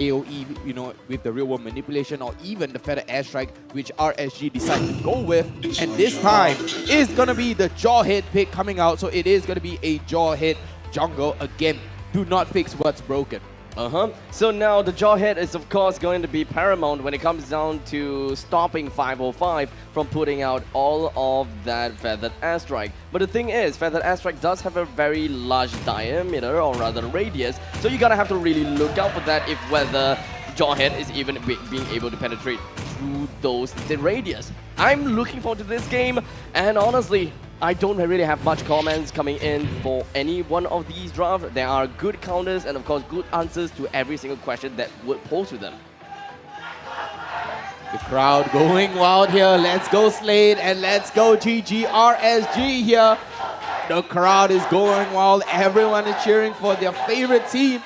AoE, with the real world manipulation, or even the feather airstrike, which RSG decided to go with. And this time is gonna be the Jawhead pick coming out, so it is gonna be a Jawhead jungle again. Do not fix what's broken. So now the Jawhead is of course going to be paramount when it comes down to stopping 505 from putting out all of that Feathered Airstrike. But the thing is, Feathered Airstrike does have a very large diameter, or rather radius, so you gotta have to really look out for that if whether Jawhead is even being able to penetrate through the radius. I'm looking forward to this game, and honestly, I don't really have much comments coming in for any one of these drafts. There are good counters and of course good answers to every single question that would pose to them. The crowd going wild here. Let's go Slate and let's go GGRSG here. The crowd is going wild. Everyone is cheering for their favorite team.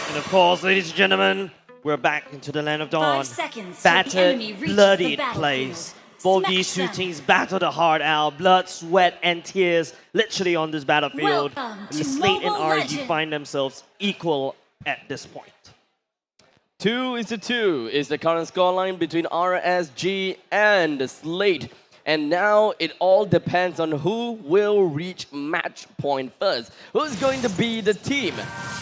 And of course, ladies and gentlemen, we're back into the Land of Dawn. 5 seconds. Battered, bloodied place. Both these two teams battle the hard out, blood, sweat, and tears, literally on this battlefield. Welcome And to Slate and Mobile RG Legends. find themselves equal at this point. 2-2 is the current scoreline between RSG and Slate. And now it all depends on who will reach match point first. Who's going to be the team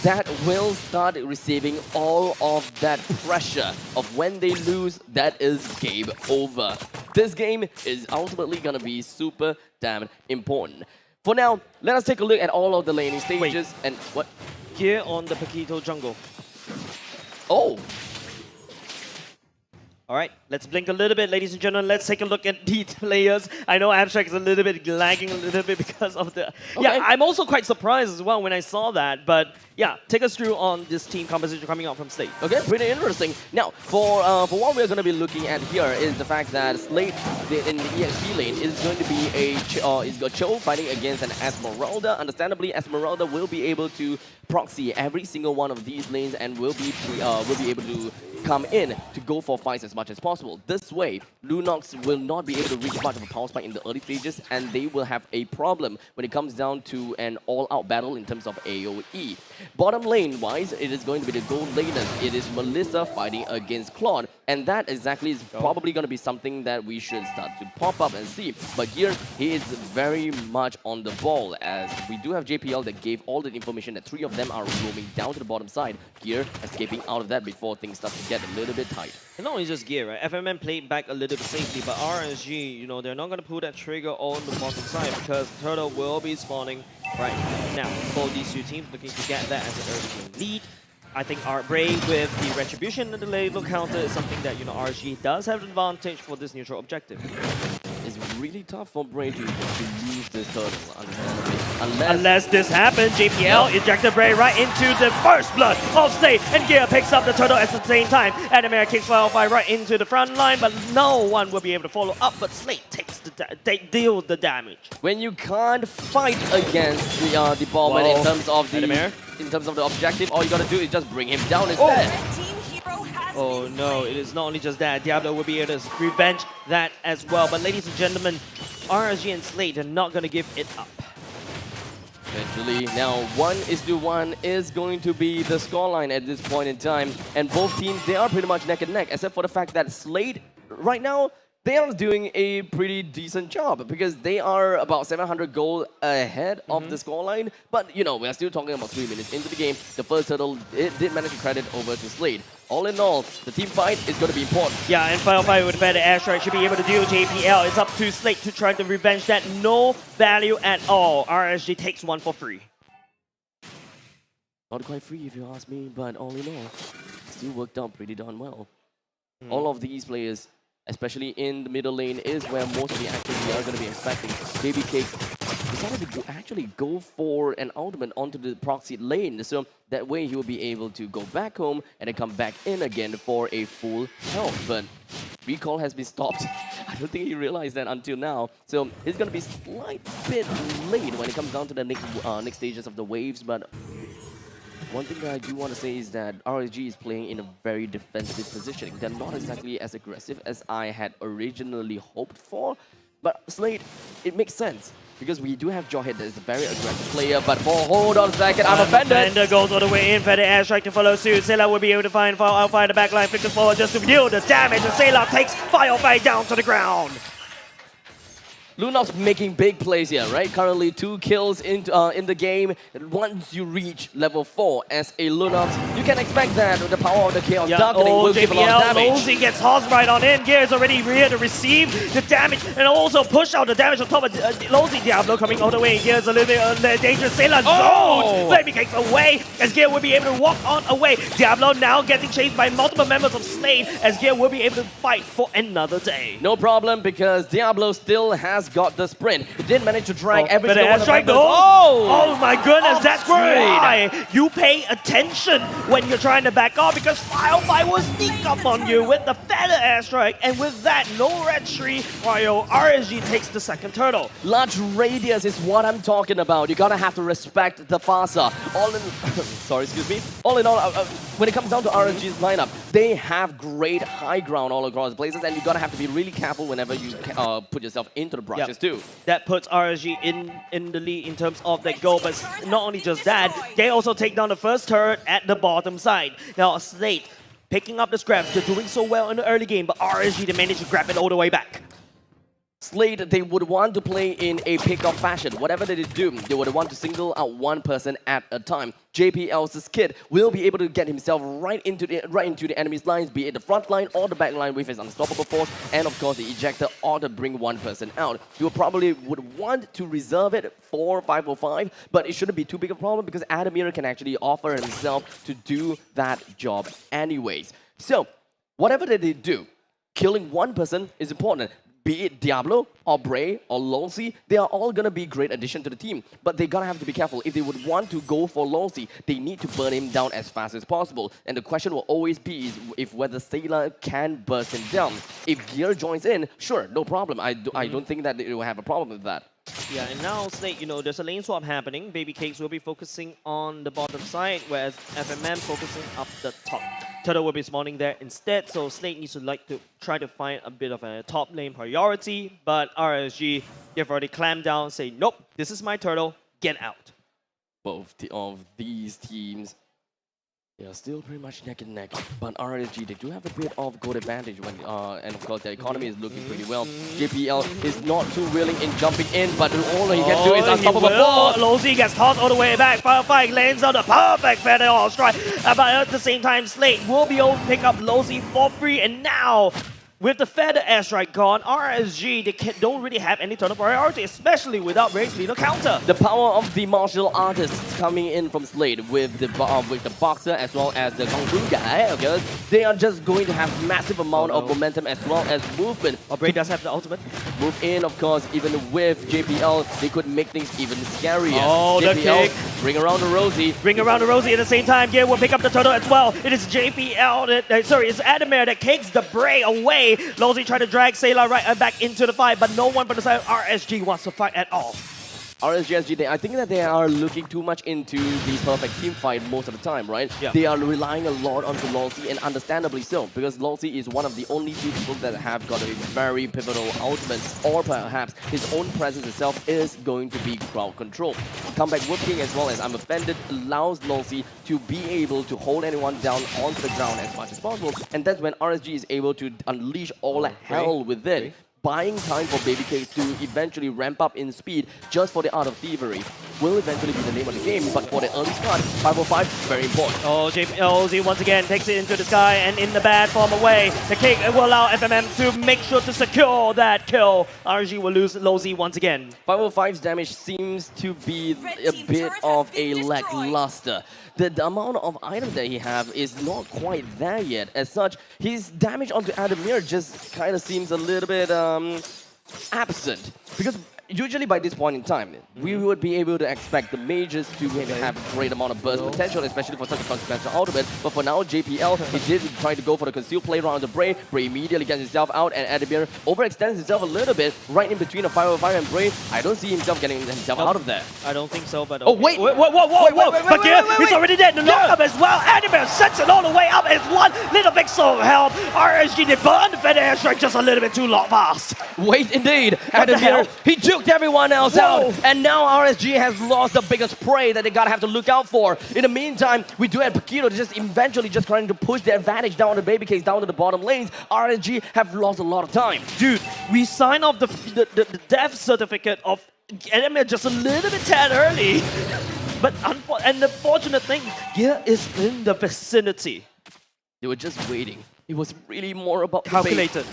that will start receiving all of that pressure of when they lose, that is game over. This game is ultimately going to be super damn important. For now, let us take a look at all of the laning stages. And what? Here on the Paquito jungle. Oh! All right, let's blink a little bit, ladies and gentlemen. Let's take a look at the players. I know Abstract is a little bit lagging a little bit because of the... Okay. Yeah, I'm also quite surprised as well when I saw that. But yeah, take us through on this team composition coming out from Slate. Okay, pretty interesting. Now, for what we're going to be looking at here is the fact that Slate in the EXP lane is going to be a Cho fighting against an Esmeralda. Understandably, Esmeralda will be able to proxy every single one of these lanes and will be able to come in to go for fights as much as possible. This way, Lunox will not be able to reach much of a power spike in the early stages, and they will have a problem when it comes down to an all-out battle in terms of AoE. Bottom lane-wise, it is going to be the gold laners. It is Melissa fighting against Claude, and that exactly is probably going to be something that we should start to pop up and see. But here, he is very much on the ball, as we do have JPL that gave all the information that 3 of them are roaming down to the bottom side. Here, escaping out of that before things start to get a little bit tight. And not only just gear, right? FMN played back a little bit safely, but RSG, they're not going to pull that trigger on the bottom side because Turtle will be spawning right now. Both these two teams looking to get that as an early game lead. I think Bray with the Retribution and the label counter is something that, RSG does have an advantage for this neutral objective. It's really tough for Bray to use this turtle, understandably. Unless this happens, JPL ejected Bray right into the first blood of Slate, and Gear picks up the turtle at the same time. Adamir kicks Wildfire right into the front line, but no one will be able to follow up, but Slate takes deals the damage. When you can't fight against the ballman in terms of the objective, all you gotta do is just bring him down instead. Oh no, it is not only just that, Diablo will be able to revenge that as well. But ladies and gentlemen, RSG and Slate are not going to give it up. Eventually, now 1:1 is going to be the scoreline at this point in time. And both teams, they are pretty much neck and neck, except for the fact that Slate, right now, they are doing a pretty decent job because they are about 700 gold ahead of the scoreline. But, we're still talking about 3 minutes into the game. The first turtle, it did manage to credit over to Slate. All in all, the team fight is going to be important. Yeah, and Final Fight with better airstrike should be able to deal JPL. It's up to Slate to try to revenge that. No value at all. RSG takes one for free. Not quite free if you ask me, but all in all, still worked out pretty darn well. All of these players, especially in the middle lane, is where most of the activity are going to be expecting. Baby Cake decided to actually go for an ultimate onto the proxy lane, so that way he will be able to go back home and then come back in again for a full health. But recall has been stopped. I don't think he realized that until now. So he's going to be slight bit late when it comes down to the next stages of the waves. But one thing that I do want to say is that RSG is playing in a very defensive positioning. They're not exactly as aggressive as I had originally hoped for. But Slate, it makes sense. because we do have Jawhead that is a very aggressive player, but hold on a second, I'm offended. Bender goes all the way in, Feather Airstrike to follow suit. Sayla will be able to find Firefly the backline, flick forward just to deal the damage, and Sayla takes Firefly down to the ground. Lunox making big plays here, right? Currently 2 kills in the game. Once you reach level 4 as a Lunox, you can expect that the power of the Chaos Darkening will give a lot of damage. Losey gets tossed right on in. Gear is already here to receive the damage and also push out the damage on top of Losey. Diablo coming all the way. Gear is a little bit dangerous. Sayla zones. Flaming Cakes away as Gear will be able to walk on away. Diablo now getting chased by multiple members of Slate as Gear will be able to fight for another day. No problem, because Diablo still has got the sprint. He did manage to drag every single one of them. Oh my goodness, that's why you pay attention when you're trying to back off, because Firefly will sneak up on you with the Feather Airstrike, and with that, no red tree, while RSG takes the second turtle. Large radius is what I'm talking about. You gotta have to respect the Fasa. All in all, when it comes down to RSG's lineup, they have great high ground all across the places, and you gotta have to be really careful whenever you put yourself into the brushes too. That puts RSG in the lead in terms of that goal, but not only just that, they also take down the first turret at the bottom side. Now Slate picking up the scraps, they're doing so well in the early game, but RSG, they managed to grab it all the way back. Slate, they would want to play in a pick-off fashion. Whatever they do, they would want to single out one person at a time. JPL's kid will be able to get himself right into the enemy's lines, be it the front line or the back line with his unstoppable force, and of course the ejector, or to bring one person out. He would want to reserve it for 505, but it shouldn't be too big a problem because Adamir can actually offer himself to do that job anyways. So, whatever they do, killing one person is important. Be it Diablo, or Bray, or Losey, they are all going to be great addition to the team. But they got to have to be careful. If they would want to go for Losey, they need to burn him down as fast as possible. And the question will always be if whether Sayla can burst him down. If Gear joins in, sure, no problem. I don't think that they will have a problem with that. Yeah, and now Slate, there's a lane swap happening. Baby Cakes will be focusing on the bottom side, whereas FMM focusing up the top. Turtle will be spawning there instead, so Slate needs to try to find a bit of a top lane priority, but RSG, they've already clamped down, say, nope, this is my turtle, get out. Both of these teams, they are still pretty much neck and neck, but RSG, they do have a bit of goal advantage when, and of course their economy is looking pretty well. JPL is not too willing in jumping in, but all he can do is unstoppable force. Losey gets tossed all the way back. Firefly lands on the perfect Feather Airstrike. But at the same time, Slate will be able to pick up Losey for free, and now with the Feather Airstrike gone, RSG, they don't really have any turtle priority, especially without very little counter. The power of the martial artists coming in from Slate with the boxer as well as the Kung Fu guy, okay? They are just going to have massive amount of momentum as well as movement. Bray does have the ultimate. Move in, of course, even with JPL, they could make things even scarier. Oh, JPL, the kick. Bring around the Rosie. Bring around the Rosie at the same time. Gear will pick up the turtle as well. It is JPL, it's Adamir that kicks the Bray away. Losey tried to drag Sayla right back into the fight, but no one from the side of RSG wants to fight at all. RSG, I think that they are looking too much into the perfect team fight most of the time, right? Yeah. They are relying a lot on Losey, and understandably so, because Losey is one of the only two people that have got a very pivotal ultimate, or perhaps his own presence itself is going to be crowd control. Comeback Whooping as well as I'm Offended allows Losey to be able to hold anyone down onto the ground as much as possible, and that's when RSG is able to unleash all hell within. Buying time for Baby Cakes to eventually ramp up in speed just for the Art of Thievery will eventually be the name of the game, but for the early start, 505 very important. Oh, JPLZ once again takes it into the sky and in the bad form away. The kick will allow FMM to make sure to secure that kill. RG will lose Losey once again. 505's damage seems to be a bit of a lackluster. The amount of items that he have is not quite there yet. As such, his damage onto Adamir just kind of seems a little bit absent. Because usually by this point in time, we would be able to expect the mages to have a great amount of burst potential, especially for such a consequential ultimate. But for now, JPL, he did try to go for the concealed play around the Bray. Bray immediately gets himself out, and Adamir overextends himself a little bit right in between the 505 and Bray. I don't see himself getting himself out of there. I don't think so, but... Oh, wait! Whoa! But here, he's already dead. The lockup as well. Adamir sets it all the way up as one little big also help RSG. They burn the Feather Airstrike just a little bit too fast. Wait, indeed. What the hell? He juked everyone else out. And now RSG has lost the biggest prey that they gotta have to look out for. In the meantime, we do have Paquito just eventually just trying to push the advantage down the baby case, down to the bottom lanes. RSG have lost a lot of time. Dude, we signed off the death certificate of enemy just a little bit tad early. But and the fortunate thing, Gear is in the vicinity. They were just waiting. It was really more about Calculated.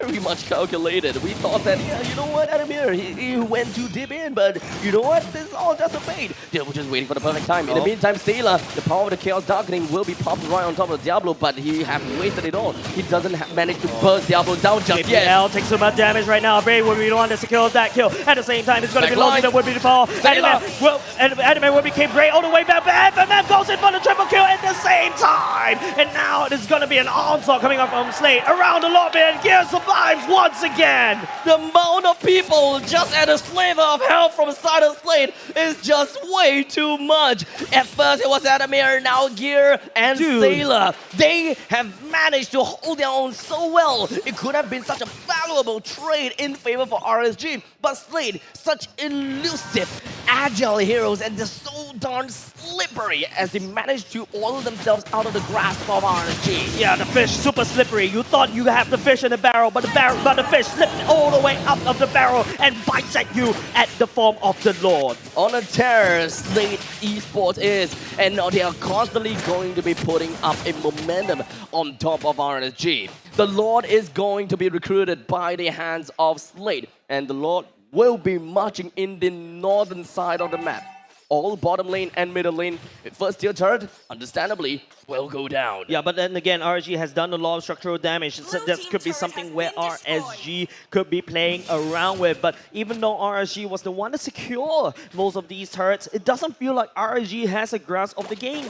Very much calculated. We thought that, yeah, you know what, Adamir, he went too deep in, but you know what, this is all just a bait. They were just waiting for the perfect time. In the meantime, Sailor, the power of the Chaos Darkening will be popped right on top of Diablo, but he has wasted it all. He doesn't manage to burst Diablo down just yet. L takes so much damage right now. Brave would be the one to secure that kill. At the same time, it's going to be Loki that would be the fall. Adamir will become great all the way back. FMM goes in for the triple kill at the same time. And now there's going to be an onslaught coming up from Slate around the lobby, and Gear survives once again. The amount of people just at a sliver of health from the side of Slate is just way too much. At first it was Adamir, now Gear and Sailor. They have managed to hold their own so well. It could have been such a valuable trade in favor for RSG, but Slate, such elusive, agile heroes, and they're so darn slippery as they managed to oil themselves out of the grasp of RSG. Yeah, the fish super slippery. You thought you have the fish in the barrel, but the fish slipped all the way out of the barrel and bites at you at the form of the Lord. On a tear, Slate Esports is, and now they are constantly going to be putting up a momentum on top of RSG. The Lord is going to be recruited by the hands of Slate, and the Lord will be marching in the northern side of the map. All bottom lane and middle lane, first tier turret, understandably, will go down. Yeah, but then again, RSG has done a lot of structural damage. So this could be something where RSG could be playing around with. But even though RSG was the one to secure most of these turrets, it doesn't feel like RSG has a grasp of the game.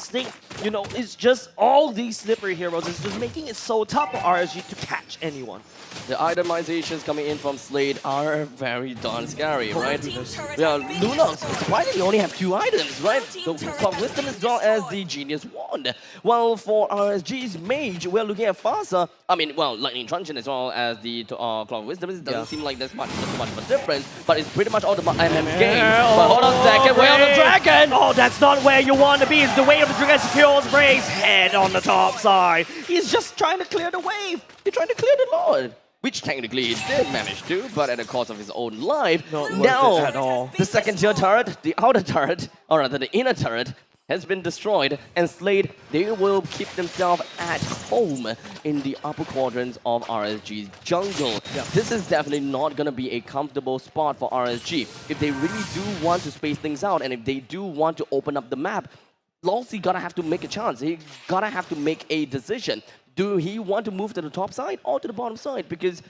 You know, it's just all these slippery heroes. It's just making it so tough for RSG to catch anyone. The itemizations coming in from Slate are very darn scary, right? Yeah, Luna, surprisingly, only have 2 items, right? The Clock Wisdom as well as the Genius Wand. Well, for RSG's Mage, we're looking at Fasa. I mean, well, Lightning Truncheon as well as the Clock Wisdom. It doesn't seem like there's much of a difference, but it's pretty much all the MM game. But hold on a second, way of the Dragon! Oh, that's not where you want to be. It's the way of the Dragon secures Bray's head on the top side. He's just trying to clear the wave. He's trying to clear the Lord. Which technically he did manage to, but at the cost of his own life. Not now, worth it at all. The second tier turret, the outer turret, or rather the inner turret, has been destroyed, and Slate, they will keep themselves at home in the upper quadrants of RSG's jungle. Yep. This is definitely not going to be a comfortable spot for RSG. If they really do want to space things out, and if they do want to open up the map, Lawsy gotta have to make a chance. He gotta have to make a decision. Do he want to move to the top side or to the bottom side? Because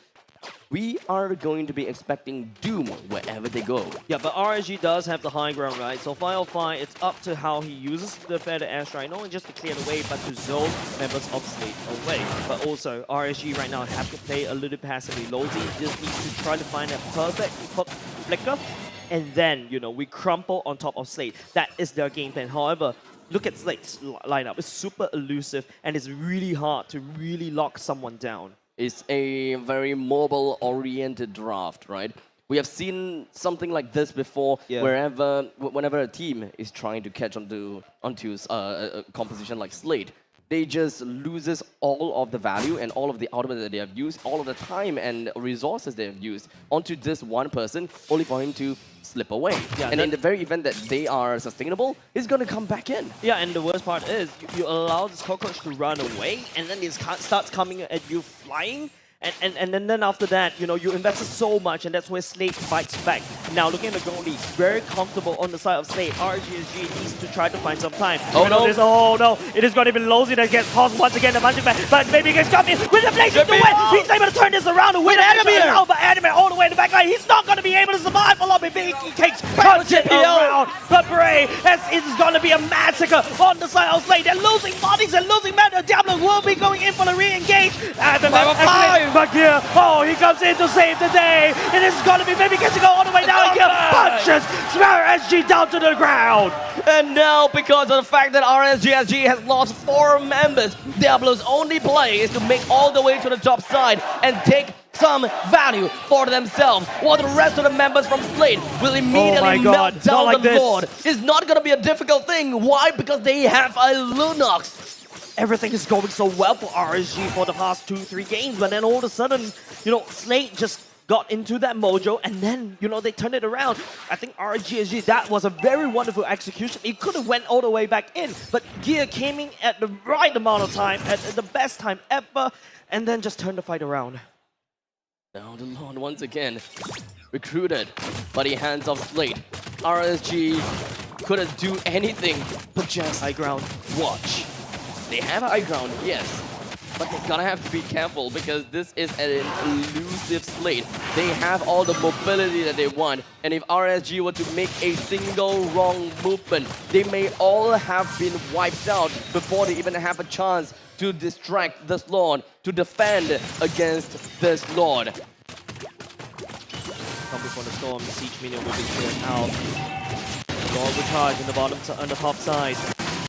we are going to be expecting Doom wherever they go. Yeah, but RSG does have the high ground, right? So Final Fight, it's up to how he uses the Feather Airstrike, not only just to clear the way, but to zone members of Slate away. But also, RSG right now have to play a little passively. Lozy just needs to try to find a perfect flicker, and then, you know, we crumple on top of Slate. That is their game plan. However, look at Slate's lineup. It's super elusive, and it's really hard to really lock someone down. It's a very mobile-oriented draft, right? We have seen something like this before, whenever a team is trying to catch onto a composition like Slate, they just loses all of the value and all of the ultimate that they have used, all of the time and resources they have used onto this one person, only for him to slip away. Yeah, and in the very event that they are sustainable, he's going to come back in. Yeah, and the worst part is you allow this cockroach to run away, and then it starts coming at you flying. And then after that, you know, you invested so much, and that's where Slate fights back. Now, looking at the goalie, very comfortable on the side of Slate. RGSG needs to try to find some time. Oh no! It is going to be Lozy that gets tossed once again. The magic back, but maybe gets got me with the blazing to win. He's able to turn this around and win. Adamir! But Adamir all the way in the back line. He's not going to be able to survive a lot. Maybe he takes punches around. But Bray, it's going to be a massacre on the side of Slate. They're losing bodies and losing men. Diablo will be going in for the re-engage. but here, oh, he comes in to save the day. It is going to be maybe getting all the way down here. Punches RSG down to the ground. And now, because of the fact that RSGSG has lost 4 members, Diablo's only play is to make all the way to the top side and take some value for themselves, while the rest of the members from Slate will immediately melt down like the this. Lord. It's not going to be a difficult thing. Why? Because they have a Lunox. Everything is going so well for RSG for the past 2-3 games, but then all of a sudden, Slate just got into that mojo, and then, they turned it around. I think RSG, that was a very wonderful execution. It could have went all the way back in, but Gear came in at the right amount of time, at the best time ever, and then just turned the fight around. Now the Lord once again recruited by the hands of Slate. RSG couldn't do anything but just High ground. watch. They have high ground, yes, but they're gonna have to be careful because this is an elusive Slate. They have all the mobility that they want, and if RSG were to make a single wrong movement, they may all have been wiped out before they even have a chance to distract this Lord, to defend against this Lord. Come before the storm, the siege minion will be cleared out. Lord will charge on the bottom, on the top side.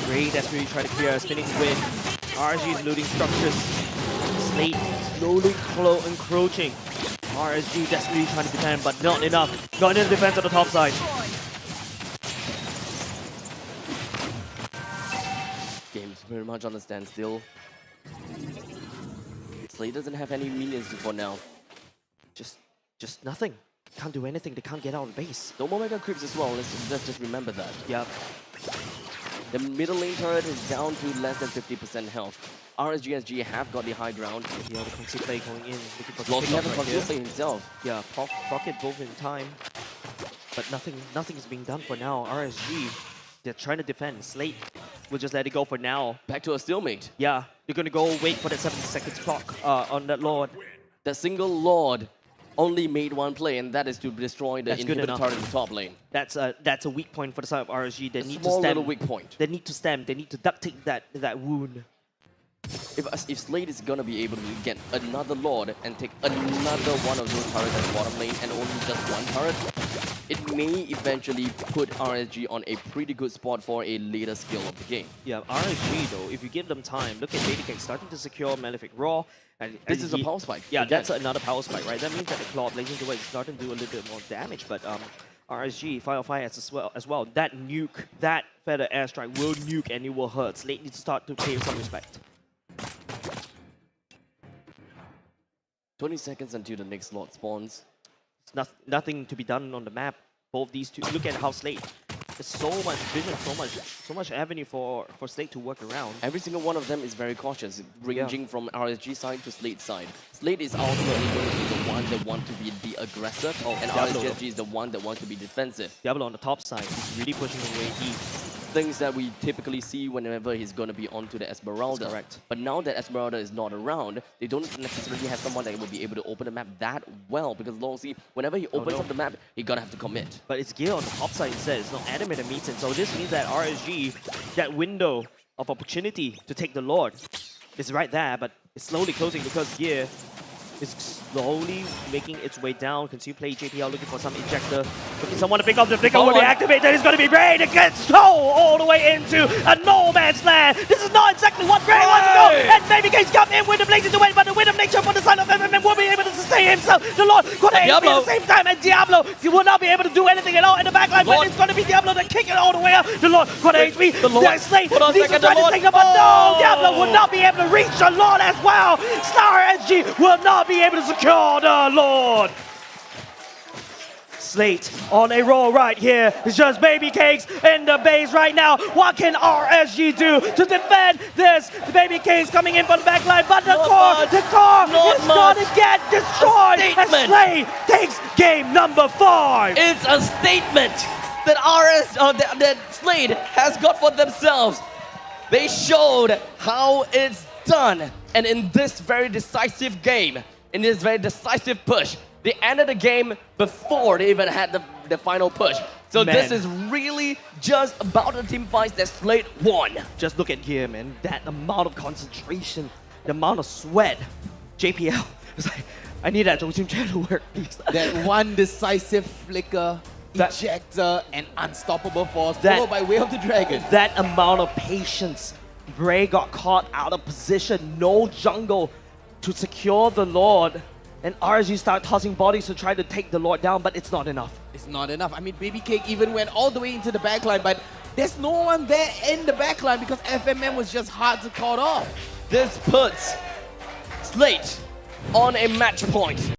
Great as we try to clear a spinning wind. RSG is looting structures. Slate slowly encroaching. RSG desperately trying to defend, but not enough. Not enough defense on the top side. Game's very much on a standstill. Slate doesn't have any minions for now. Just nothing. Can't do anything. They can't get out of the base. No more mega creeps as well. Let's just remember that. Yep. The middle lane turret is down to less than 50% health. RSGSG have got the high ground. Yeah, the conceit play going in. Looking for Lost have a right control here. play himself. Yeah, pocket both in time. But nothing is being done for now. RSG, they're trying to defend. Slate will just let it go for now. Back to a stalemate. Yeah, they're gonna go wait for that 70 seconds clock on that Lord. The single Lord only made one play, and that is to destroy the That's good inhibitor enough. turret in the top lane. That's a weak point for the side of RSG. They A need to small stem. little weak point. They need to stem. They need to duct tape that wound. If Slate is gonna be able to get another Lord and take another one of those turrets at the bottom lane and only just one turret, it may eventually put RSG on a pretty good spot for a later skill of the game. Yeah, RSG though, if you give them time, look at BabyCake starting to secure Malefic Raw. And This is a power spike. Yeah, again. that's another power spike, right? That means that the Claw Blazing Away is starting to do a little bit more damage, but RSG, Fire as well. That nuke, that Feather Airstrike will nuke and it will hurt. Slate needs to start to pay some respect. 20 seconds until the next Lord spawns. It's nothing to be done on the map. Both these two, look at how Slate. There's so much vision, so much avenue for Slate to work around. Every single one of them is very cautious, ranging from RSG side to Slate side. Slate is ultimately going to be the one that wants to be the aggressor, and RSG is the one that wants to be defensive. Diablo on the top side, he's really pushing away deep. Things that we typically see whenever he's going to be onto the Esmeralda. That's correct. But now that Esmeralda is not around, they don't necessarily have someone that will be able to open the map that well, because Longsy, whenever he opens up the map, he's going to have to commit. But it's Gear on the top side instead. It's not Adamant that meets it. So this means that RSG, that window of opportunity to take the Lord, is right there, but it's slowly closing because Gear is slowly making its way down. Continue play JPL looking for some injector. Looking someone to pick up the flicker when they activate. That is going to be Brain. It gets so all the way into a no man's land. This is not exactly what Brain wants to go. And BabyCake's come in with the blazing away, but the wind of nature for the son of MMM will be able to sustain himself. The Lord got an HP at the same time, and Diablo, he will not be able to do anything at all in the backline, but it's going to be Diablo that kick it all the way up. The Lord got an HP. There's Slate. These are trying to take the but no, Diablo will not be able to reach the Lord as well. Star SG will not be able to secure the Lord. Slate on a roll right here. It's just BabyCakes in the base right now. What can RSG do to defend this? The BabyCakes coming in from the back line, but the core is going to get destroyed. And Slate takes game number 5. It's a statement that that Slate has got for themselves. They showed how it's done, and in this very decisive game, in this very decisive push, they ended the game before they even had the final push. So this is really just about the team fights that Slate won. Just look at here, man. That amount of concentration, the amount of sweat. JPL It's like, I need that Zhou chair to work, please. That one decisive flicker, ejector, and unstoppable force, followed by Way of the Dragon. That amount of patience. Bray got caught out of position, no jungle to secure the Lord. And RSG start tossing bodies to try to take the Lord down, but it's not enough. It's not enough. I mean, Baby Cake even went all the way into the backline, but there's no one there in the backline because FMM was just hard to cut off. This puts Slate on a match point.